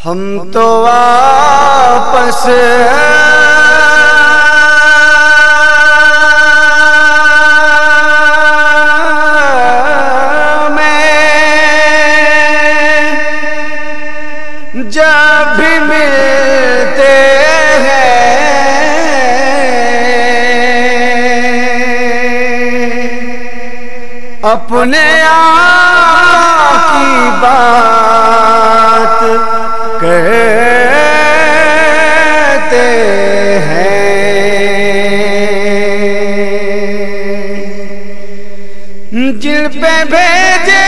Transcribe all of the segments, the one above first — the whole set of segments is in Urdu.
ہم تو واپس جب بھی ملتے ہیں اپنے آپ کی بات کہتے ہیں، جن پہ بھیجے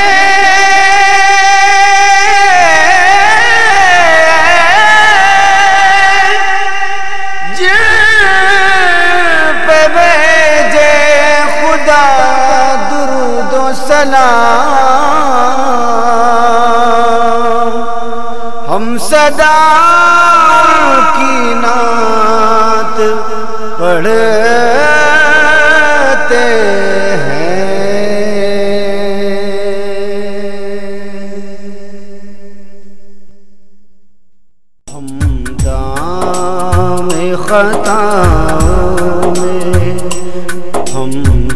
ہم صدا کی نعت پڑھتے ہیں، ہم دام خطاؤں میں، ہم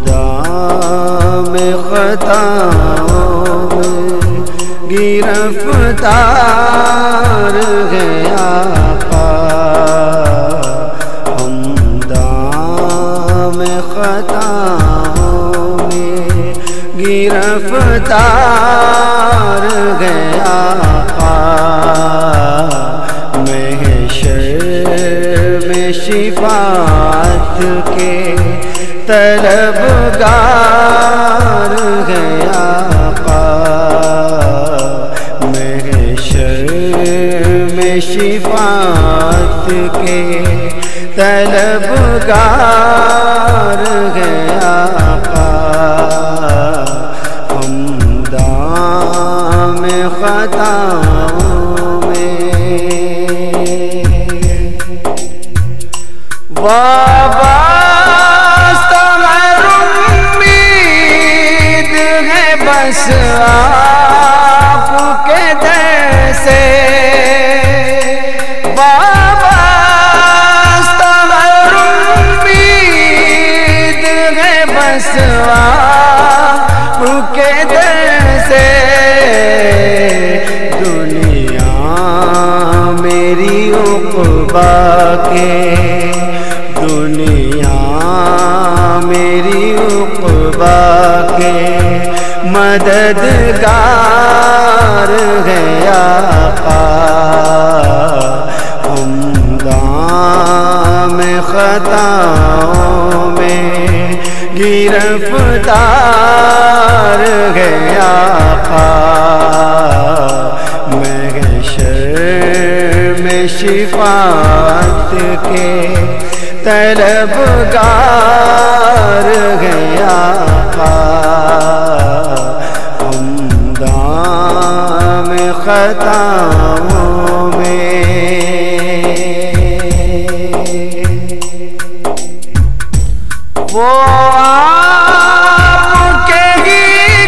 دام خطاؤں میں گرفتار ہیں آقا، ہم دام خطاؤں میں گرفتار ہیں آقا، محشر میں شفاعت کے طلبگار ہیں آقا، محشر میں شفاعت کے طلبگار ہیں آقا، ہم دام خطاؤں میں بس آپ کے در سے وابستہ امید ہے، بس آپ کے در سے دنیا میری عقبیٰ کے، دنیا میری عقبیٰ کے مددگار ہے آقا، ہم دام خطاؤں میں گرفتار ہے آقا، محشر میں شفاعت کے طلبگار ہے آقا، خطاؤں میں وہ آپ کے ہی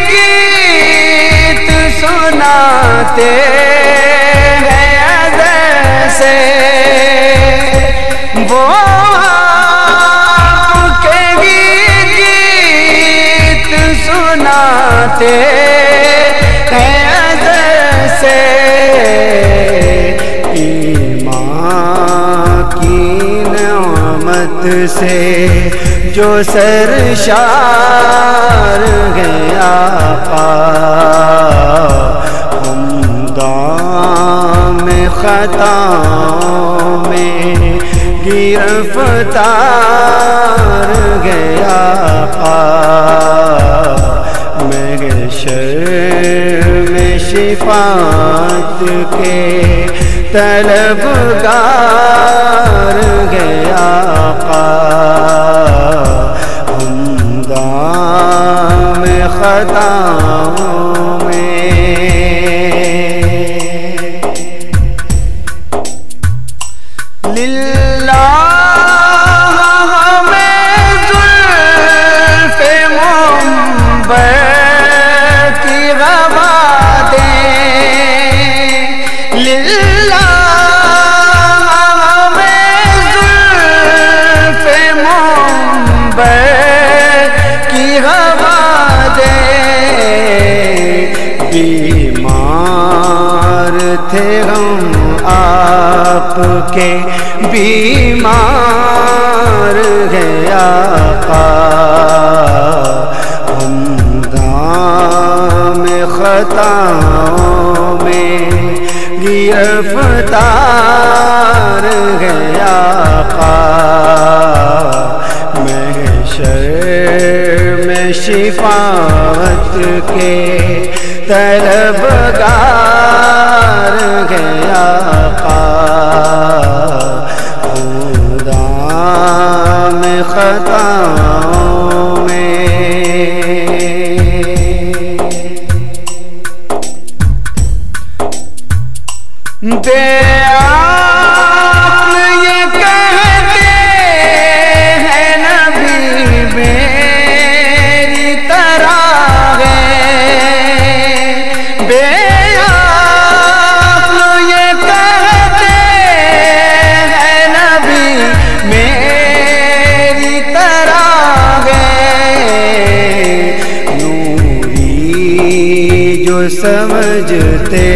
گیت سناتے ہیں ازل سے، وہ آپ کے ہی گیت سناتے ہیں سے، ایمان کی نعمت سے جو سرشار ہیں آقا، ہم دام خطاؤں میں گرفتار ہیں آقا، محشر میں شفاعت کے طلبگار ہیں آقا، ہم دام خطاؤں میں للہ ہمیں زلف منبر کی غوا دیں، للہ کے بیمار ہے آقا، ہم دام خطاؤں میں گرفتار ہے آقا، محشر میں شفاعت کے طلبگار ہے آقا، دام خطاؤں میں بے عقل یہ کہتے ہیں نبی میری طرح ہے، بے عقل یہ کہتے ہیں نبی میری طرح ہے، نوری جو سمجھتے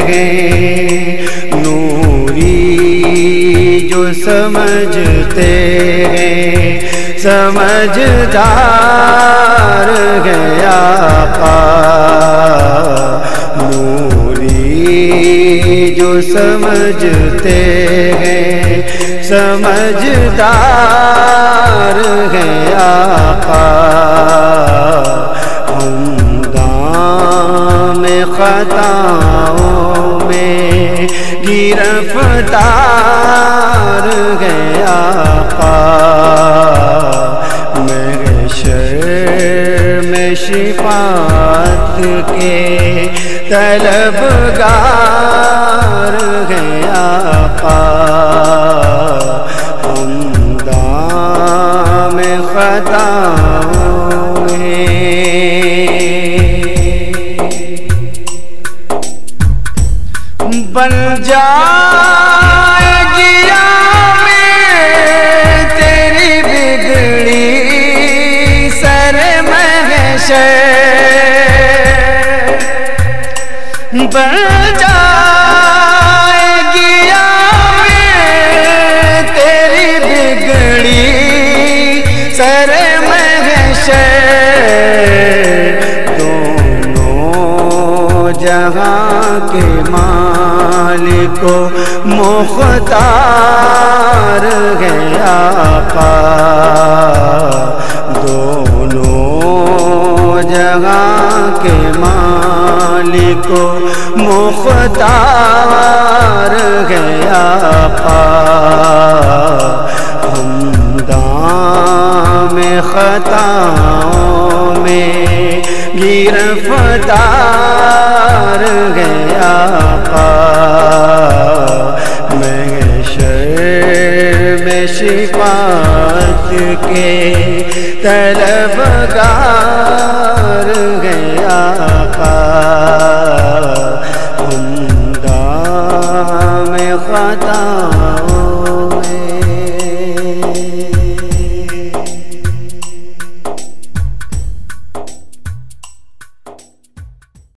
ہیں، جو سمجھتے ہیں سمجھدار ہے آقا، نوری جو سمجھتے ہیں سمجھدار ہے آقا، ہم دام خطاؤں میں گرفتار ہے آقا، محشر میں شفاعت کے طلبگار ہے آقا، ہم دام خطاؤں میں بن جائے گیا میں تیری بگڑی سر محشر، بن جائے گیا میں تیری بگڑی سر محشر، دونوں جہاں کے مالک و مختار ہے آقا، دونوں جہاں کے مالک و مختار ہے آقا، ہم دام خطاؤں میں گرفتار ہے آقا، محشر میں شفاعت کے طلبگار